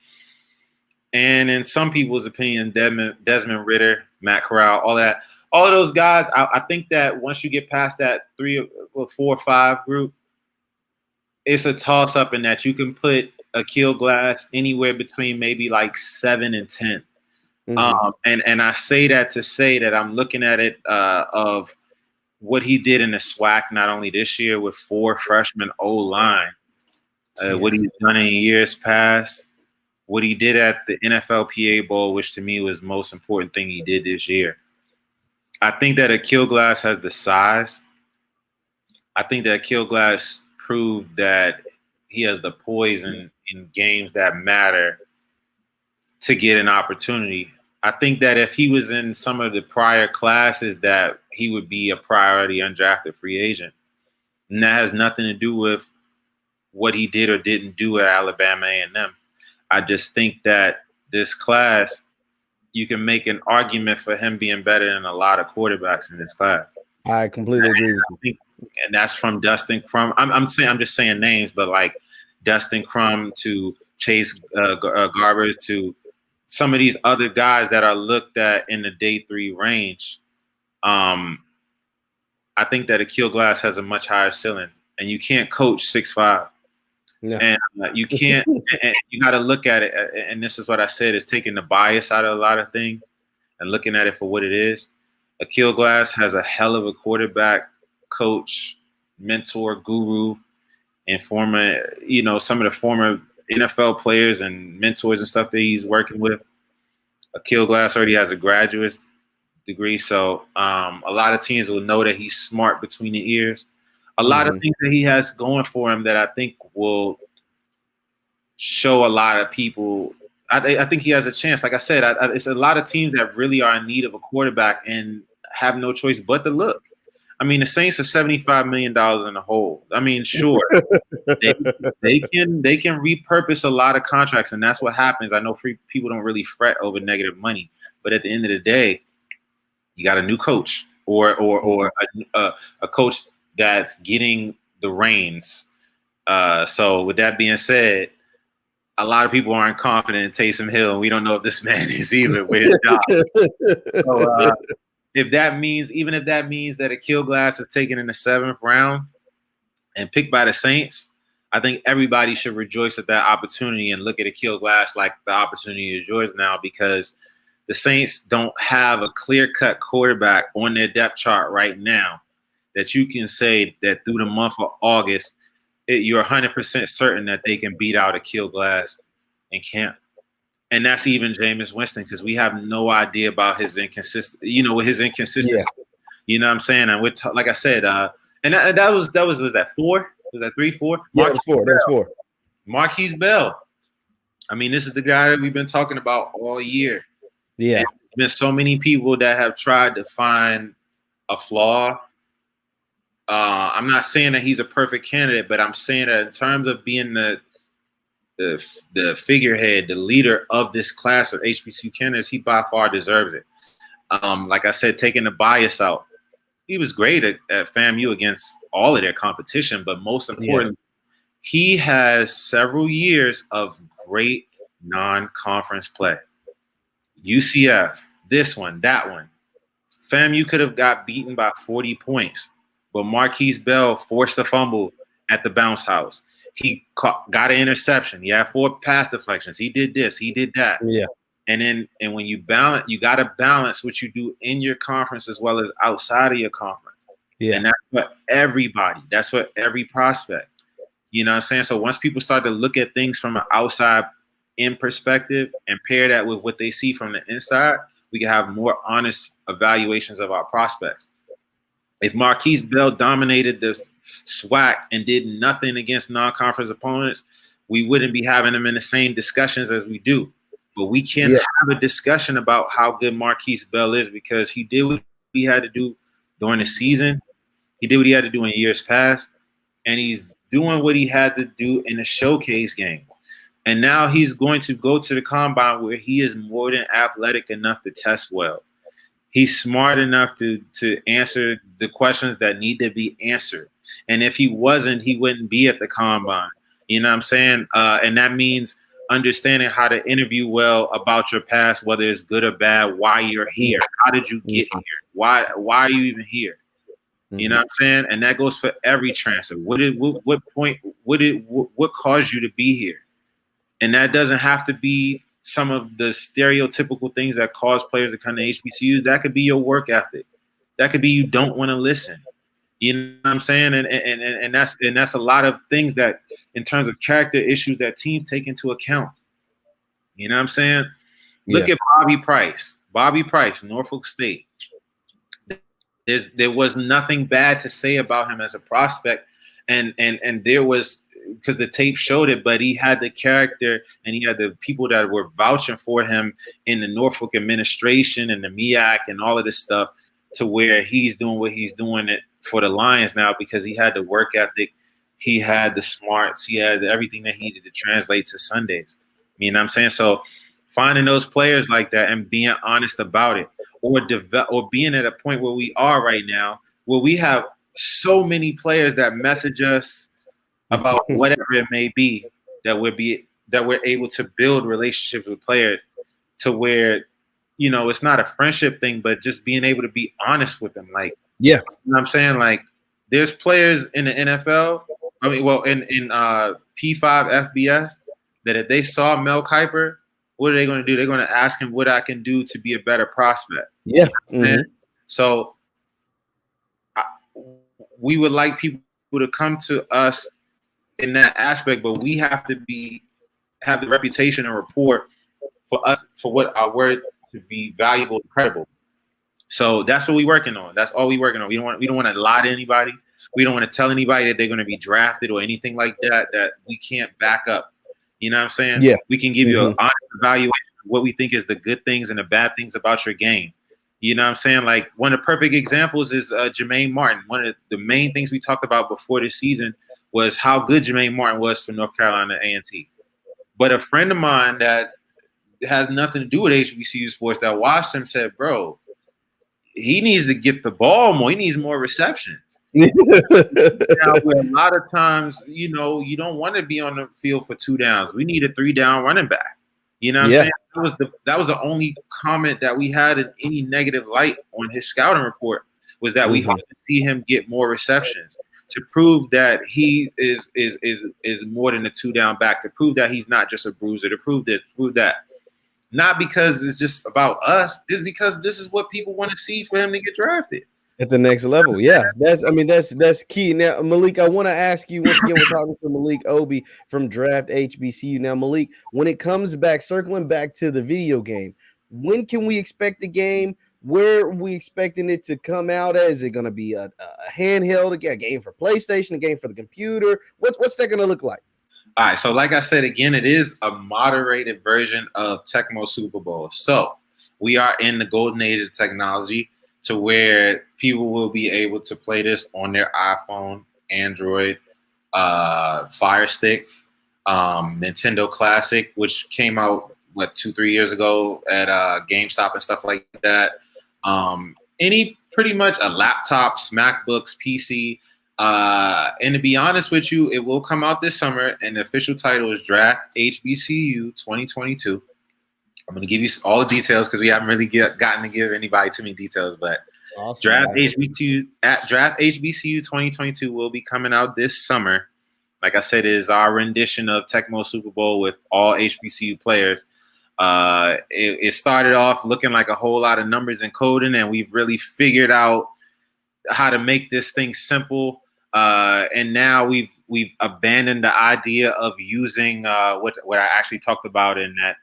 and in some people's opinion, Desmond Ridder, Matt Corral, all of those guys. I think that once you get past that 3 or 4 or 5 group, it's a toss up in that you can put Akil Glass anywhere between maybe like 7 and 10. And I say that to say that I'm looking at it of what he did in the SWAC, not only this year with 4 freshman O-line, what he's done in years past, what he did at the NFLPA Bowl, which to me was the most important thing he did this year. I think that Akil Glass has the size. I think that Akil Glass proved that he has the poise in games that matter to get an opportunity. I think that if he was in some of the prior classes, that he would be a priority undrafted free agent. And that has nothing to do with what he did or didn't do at Alabama A&M. I just think that this class, you can make an argument for him being better than a lot of quarterbacks in this class.
I completely agree with you.
And that's from Dustin Crum. I'm just saying names, but like Dustin Crum to Chase Garbers to some of these other guys that are looked at in the day 3 range. I think that Akil Glass has a much higher ceiling, and you can't coach 6'5". No. And you can't. And you got to look at it. And this is what I said: is taking the bias out of a lot of things and looking at it for what it is. Akil Glass has a hell of a quarterback coach, mentor, guru, and former, some of the former NFL players and mentors and stuff that he's working with. Akil Glass already has a graduate degree, so a lot of teams will know that he's smart between the ears. A lot of things that he has going for him that I think will show a lot of people. I think he has a chance. Like I said, it's a lot of teams that really are in need of a quarterback and have no choice but to look. I mean, the Saints are $75 million in the hole. I mean, sure, they can repurpose a lot of contracts, and that's what happens. I know people don't really fret over negative money, but at the end of the day, you got a new coach or a coach that's getting the reins. So with that being said, a lot of people aren't confident in Taysom Hill, and we don't know if this man is even with his job. So, if that means that Akil Glass is taken in the 7th round and picked by the Saints, I think everybody should rejoice at that opportunity and look at Akil Glass like the opportunity is yours now, because the Saints don't have a clear-cut quarterback on their depth chart right now that you can say that through the month of August, you're 100% certain that they can beat out Akil Glass in camp. And that's even Jameis Winston, because we have no idea about his inconsistency. With his inconsistency,
yeah.
You know what I'm saying? And like I said, and that was that 4? Was that 3, 4?
Yeah, that was 4.
Marquise Bell. I mean, this is the guy that we've been talking about all year.
Yeah,
and there's been so many people that have tried to find a flaw. I'm not saying that he's a perfect candidate, but I'm saying that in terms of being the figurehead, the leader of this class of HBCU candidates, he by far deserves it. Like I said, taking the bias out, he was great at FAMU against all of their competition, but most important, he has several years of great non-conference play. UCF, this one, that one. FAMU could have got beaten by 40 points, but Marquise Bell forced a fumble at the bounce house. He got an interception. He had 4 pass deflections. He did this. He did that.
Yeah.
And when you balance, you got to balance what you do in your conference as well as outside of your conference. Yeah. And that's for everybody. That's for every prospect. You know what I'm saying? So once people start to look at things from an outside in perspective and pair that with what they see from the inside, we can have more honest evaluations of our prospects. If Marquise Bell dominated the SWAC and did nothing against non-conference opponents, we wouldn't be having them in the same discussions as we do. But we can have a discussion about how good Marquise Bell is, because he did what he had to do during the season. He did what he had to do in years past, and he's doing what he had to do in a showcase game. And now he's going to go to the combine where he is more than athletic enough to test well. He's smart enough to answer the questions that need to be answered. And if he wasn't, he wouldn't be at the combine. You know what I'm saying? And that means understanding how to interview well about your past, whether it's good or bad, why you're here. How did you get here? Why are you even here? You know what I'm saying? And that goes for every transfer. What caused you to be here? And that doesn't have to be some of the stereotypical things that cause players to come to HBCUs. That could be your work ethic. That could be you don't want to listen. You know what I'm saying? And that's a lot of things that, in terms of character issues, that teams take into account. You know what I'm saying? Look at Bobby Price. Bobby Price, Norfolk State. There was nothing bad to say about him as a prospect, and there was, because the tape showed it, but he had the character and he had the people that were vouching for him in the Norfolk administration and the MEAC and all of this stuff, to where he's doing what he's doing it for the Lions now, because he had the work ethic, he had the smarts, he had everything that he needed to translate to Sundays. You know what I'm saying? So finding those players like that and being honest about it, or being at a point where we are right now, where we have so many players that message us about whatever it may be, that we're able to build relationships with players to where, you know, it's not a friendship thing, but just being able to be honest with them. Like, you know what I'm saying? Like, there's players in the NFL, I mean, well, in P5 FBS, that if they saw Mel Kiper, what are they going to do? They're going to ask him what I can do to be a better prospect.
Yeah.
So we would like people to come to us in that aspect, but we have to have the reputation and rapport for what our word to be valuable and credible. So that's what we're working on. That's all we're working on. We don't want to lie to anybody. We don't want to tell anybody that they're going to be drafted or anything like that we can't back up. You know what I'm saying?
Yeah.
We can give you an honest evaluation of what we think is the good things and the bad things about your game. You know what I'm saying? Like, one of the perfect examples is Jermaine Martin. One of the main things we talked about before this season was how good Jermaine Martin was for North Carolina A&T. But a friend of mine that has nothing to do with HBCU sports that watched him said, bro, he needs to get the ball more. He needs more receptions. Now, where a lot of times, you know, you don't want to be on the field for 2 downs. We need a 3-down running back. You know what I'm saying? That was the only comment that we had in any negative light on his scouting report, was that we hope to see him get more receptions, to prove that he is more than a 2-down back, to prove that he's not just a bruiser, to prove this, prove that. Not because it's just about us, it's because this is what people want to see for him to get drafted
at the next level. Yeah, that's key. Now, Maliik, I want to ask you once again. We're talking to Maliik Obee from Draft HBCU. Now, Maliik, when it comes back, circling back to the video game, when can we expect the game? Where are we expecting it to come out as? Is it going to be a handheld, a game for PlayStation, a game for the computer? What's that going to look like?
All right, so like I said, again, it is a moderated version of Tecmo Super Bowl. So we are in the golden age of technology, to where people will be able to play this on their iPhone, Android, Fire Stick, Nintendo Classic, which came out, 2-3 years ago at GameStop and stuff like that. Pretty much a laptops, MacBooks, PC. And to be honest with you, it will come out this summer, and the official title is Draft HBCU 2022. I'm going to give you all the details because we haven't really gotten to give anybody too many details, but awesome. Draft HBCU 2022 will be coming out this summer. Like I said, it is our rendition of Tecmo Super Bowl with all HBCU players. It started off looking like a whole lot of numbers and coding, and we've really figured out how to make this thing simple. And now we've abandoned the idea of using what I actually talked about in that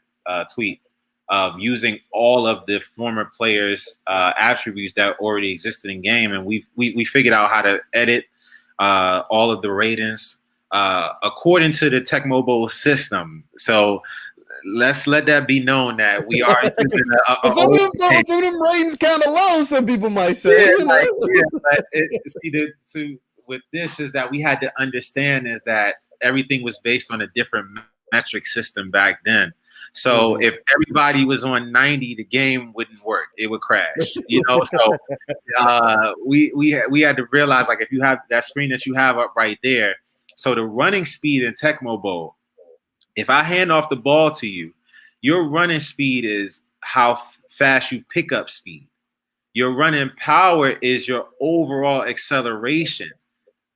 tweet, of using all of the former players' attributes that already existed in game, and we figured out how to edit all of the ratings according to the Tecmo Bowl system. So let's let that be known that we are using
some of them ratings kind of low, some people might say.
Yeah, but it's either to with this is that we had to understand is that everything was based on a different metric system back then. So if everybody was on 90, the game wouldn't work; it would crash. So we had to realize, like, if you have that screen that you have up right there, so the running speed in Tecmo Bowl, if I hand off the ball to you, your running speed is how fast you pick up speed. Your running power is your overall acceleration.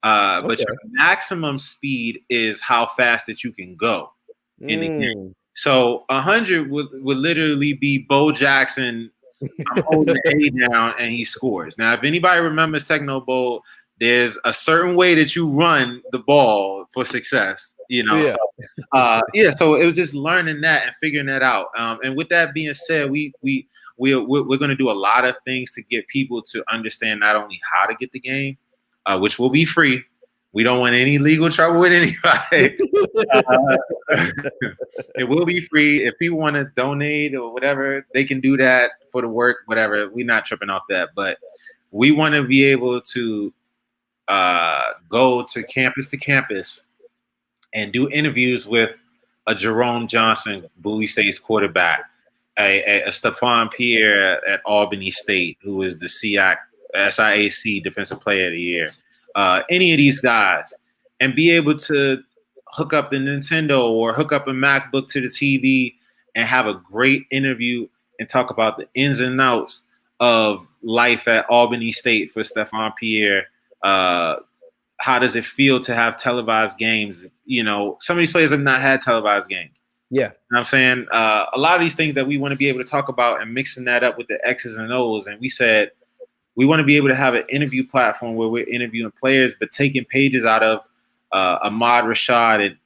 But your maximum speed is how fast that you can go in the game. So 100 would literally be Bo Jackson. I'm holding the A down and he scores. Now, if anybody remembers Techno Bowl, there's a certain way that you run the ball for success.
Yeah.
So it was just learning that and figuring that out. And with that being said, we're going to do a lot of things to get people to understand not only how to get the game, which will be free. We don't want any legal trouble with anybody. It will be free. If people want to donate or whatever, they can do that for the work, whatever. We're not tripping off that. But we want to be able to go to campus and do interviews with a Jerome Johnson, Bowie State's quarterback, a Stephon Pierre at Albany State, who is the SIAC Defensive Player of the Year. Any of these guys, and be able to hook up the Nintendo or hook up a MacBook to the TV and have a great interview and talk about the ins and outs of life at Albany State for Stephon Pierre. How does it feel to have televised games? Some of these players have not had televised games.
Yeah.
You know what I'm saying? A lot of these things that we want to be able to talk about and mixing that up with the X's and O's. And we said, we want to be able to have an interview platform where we're interviewing players, but taking pages out of Ahmad Rashad and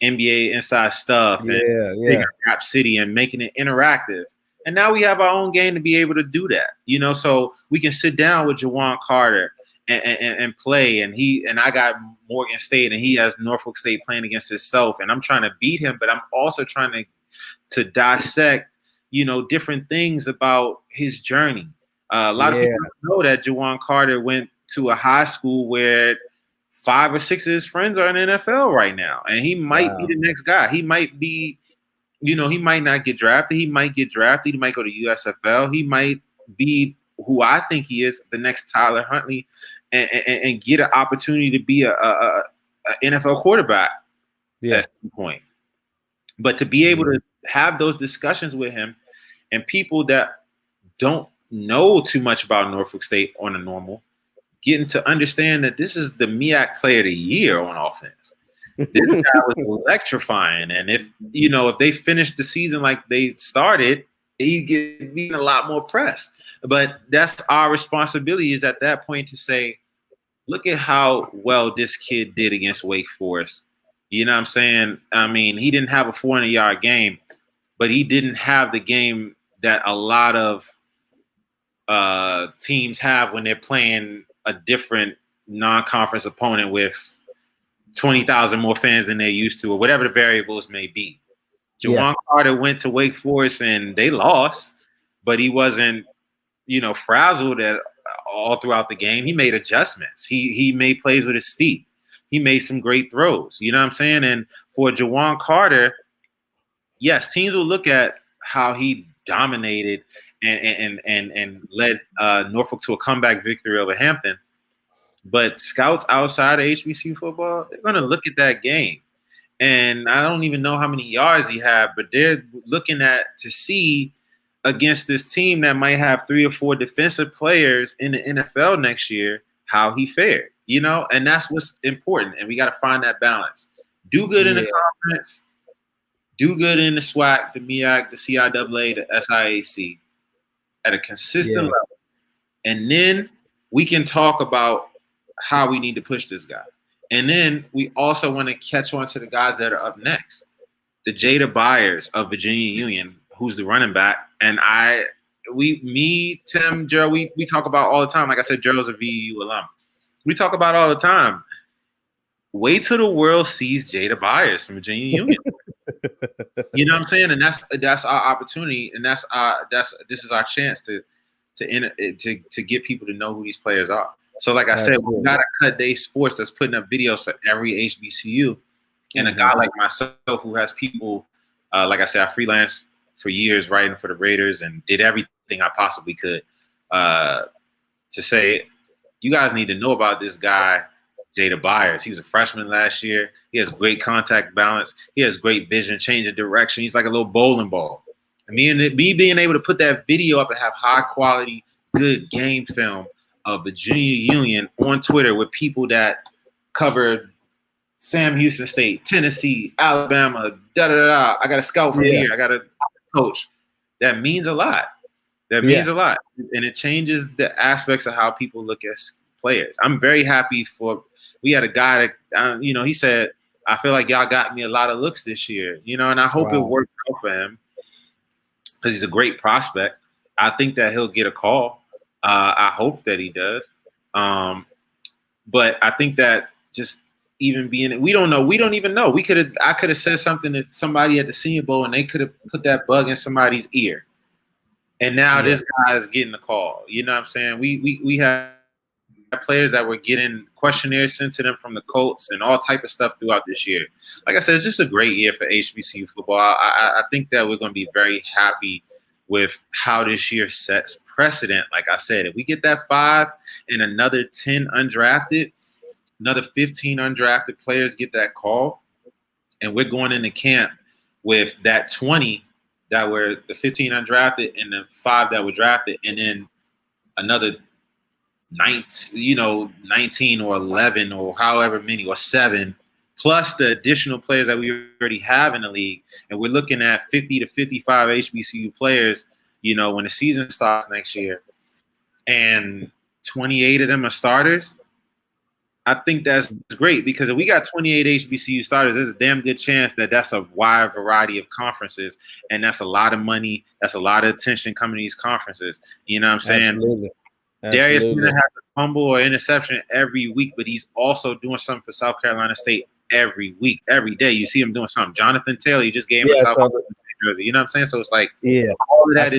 NBA Inside Stuff and Rap City and making it interactive. And now we have our own game to be able to do that, so we can sit down with Jawan Carter and play. And I got Morgan State and he has Norfolk State playing against himself. And I'm trying to beat him, but I'm also trying to dissect, different things about his journey. A lot of people don't know that Jawan Carter went to a high school where 5 or 6 of his friends are in the NFL right now. And he might be the next guy. He might be, he might not get drafted. He might get drafted. He might go to USFL. He might be who I think he is, the next Tyler Huntley, and get an opportunity to be a NFL quarterback at some point. But to be able to have those discussions with him and people that don't know too much about Norfolk State on a normal, getting to understand that this is the MEAC Player of the Year on offense. This guy was electrifying, and if they finish the season like they started, he get a lot more press. But that's our responsibility is at that point to say, look at how well this kid did against Wake Forest. You know what I'm saying? I mean, he didn't have a 400-yard game, but he didn't have the game that a lot of teams have when they're playing a different non-conference opponent with 20,000 more fans than they're used to, or whatever the variables may be. Jawan Carter went to Wake Forest and they lost, but he wasn't, frazzled all throughout the game. He made adjustments. He made plays with his feet. He made some great throws. You know what I'm saying? And for Jawan Carter, yes, teams will look at how he dominated and led Norfolk to a comeback victory over Hampton. But scouts outside of HBCU football, they're going to look at that game. And I don't even know how many yards he had, but they're looking to see against this team that might have 3 or 4 defensive players in the NFL next year, how he fared, and that's what's important. And we got to find that balance. Do good in the conference, do good in the SWAC, the MEAC, the CIAA, the SIAC at a consistent level. And then we can talk about how we need to push this guy. And then we also want to catch on to the guys that are up next. The Jada Byers of Virginia Union, who's the running back. And Tim, Gerald, we talk about all the time. Like I said, Gerald's a VU alum. We talk about all the time. Wait till the world sees Jada Byers from Virginia Union. You know what I'm saying? And that's our opportunity, and this is our chance to get people to know who these players are. So like I said,
Absolutely.
we gotta cut day sports that's putting up videos for every HBCU. And a guy like myself who has people, like I said, I freelanced for years writing for the Raiders and did everything I possibly could to say, you guys need to know about this guy, Jada Byers. He was a freshman last year. He has great contact balance. He has great vision, change of direction. He's like a little bowling ball. And me being able to put that video up and have high quality, good game film of the junior union on Twitter with people that cover Sam Houston State, Tennessee, Alabama, da-da-da. I got a scout from here. I got a coach. That means a lot. That means a lot. And it changes the aspects of how people look at players. I'm very happy we had a guy that, he said, I feel like y'all got me a lot of looks this year, and I hope it worked out for him because he's a great prospect. I think that he'll get a call. I hope that he does. But I think that just even being, we don't know. We don't even know. I could have said something to somebody at the Senior Bowl and they could have put that bug in somebody's ear. And now this guy is getting a call. You know what I'm saying? We have players that were getting questionnaires sent to them from the Colts and all type of stuff throughout this year. Like I said, it's just a great year for HBCU football. I think that we're going to be very happy with how this year sets precedent. Like I said, if we get that 5 and another 10 undrafted, another 15 undrafted players get that call, and we're going into camp with that 20 that were the 15 undrafted and the 5 that were drafted, and then another 19 or 11 or however many or 7, plus the additional players that we already have in the league. And we're looking at 50 to 55 HBCU players, when the season starts next year, and 28 of them are starters. I think that's great because if we got 28 HBCU starters, there's a damn good chance that that's a wide variety of conferences, and that's a lot of money. That's a lot of attention coming to these conferences. You know what I'm saying?
Absolutely.
Darius is going to have a fumble or interception every week, but he's also doing something for South Carolina State every week, every day. You see him doing something. Jonathan Taylor, you just gave him a South Carolina jersey. You know what I'm saying? So it's like,
all of that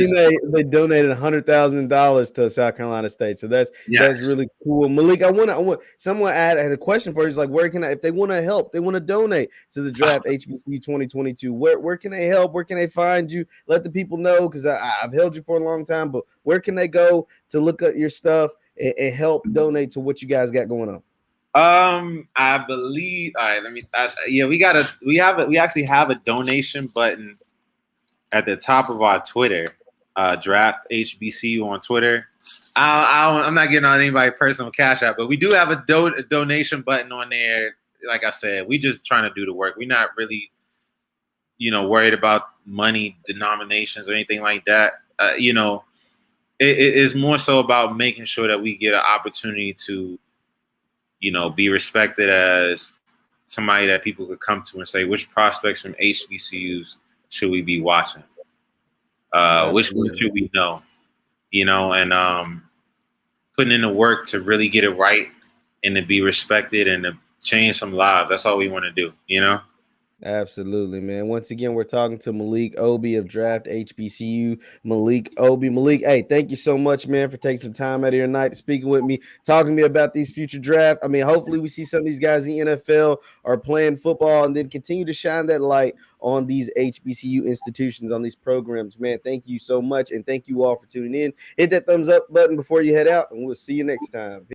they donated $100,000 to South Carolina State, so that's really cool. Maliik, I want someone had a question for you. It's like, where can if they want to help, they want to donate to the draft HBCU 2022? Where can they help? Where can they find you? Let the people know, because I've held you for a long time, but where can they go to look at your stuff and help donate to what you guys got going on?
I believe. All right, we actually have a donation button at the top of our Twitter, draft HBCU on Twitter. I'm not getting on anybody's personal CashApp, but we do have a donation button on there. Like I said, we just trying to do the work. We're not really, worried about money denominations or anything like that. It is more so about making sure that we get an opportunity to, be respected as somebody that people could come to and say, which prospects from HBCUs should we be watching? Which one should we know? And putting in the work to really get it right and to be respected and to change some lives. That's all we want to do,
Absolutely, man. Once again, we're talking to Maliik Obee of Draft HBCU. Maliik Obee. Maliik, hey, thank you so much, man, for taking some time out of your night, speaking with me, talking to me about these future draft. I mean, hopefully we see some of these guys in the NFL are playing football and then continue to shine that light on these HBCU institutions, on these programs. Man, thank you so much, and thank you all for tuning in. Hit that thumbs up button before you head out, and we'll see you next time.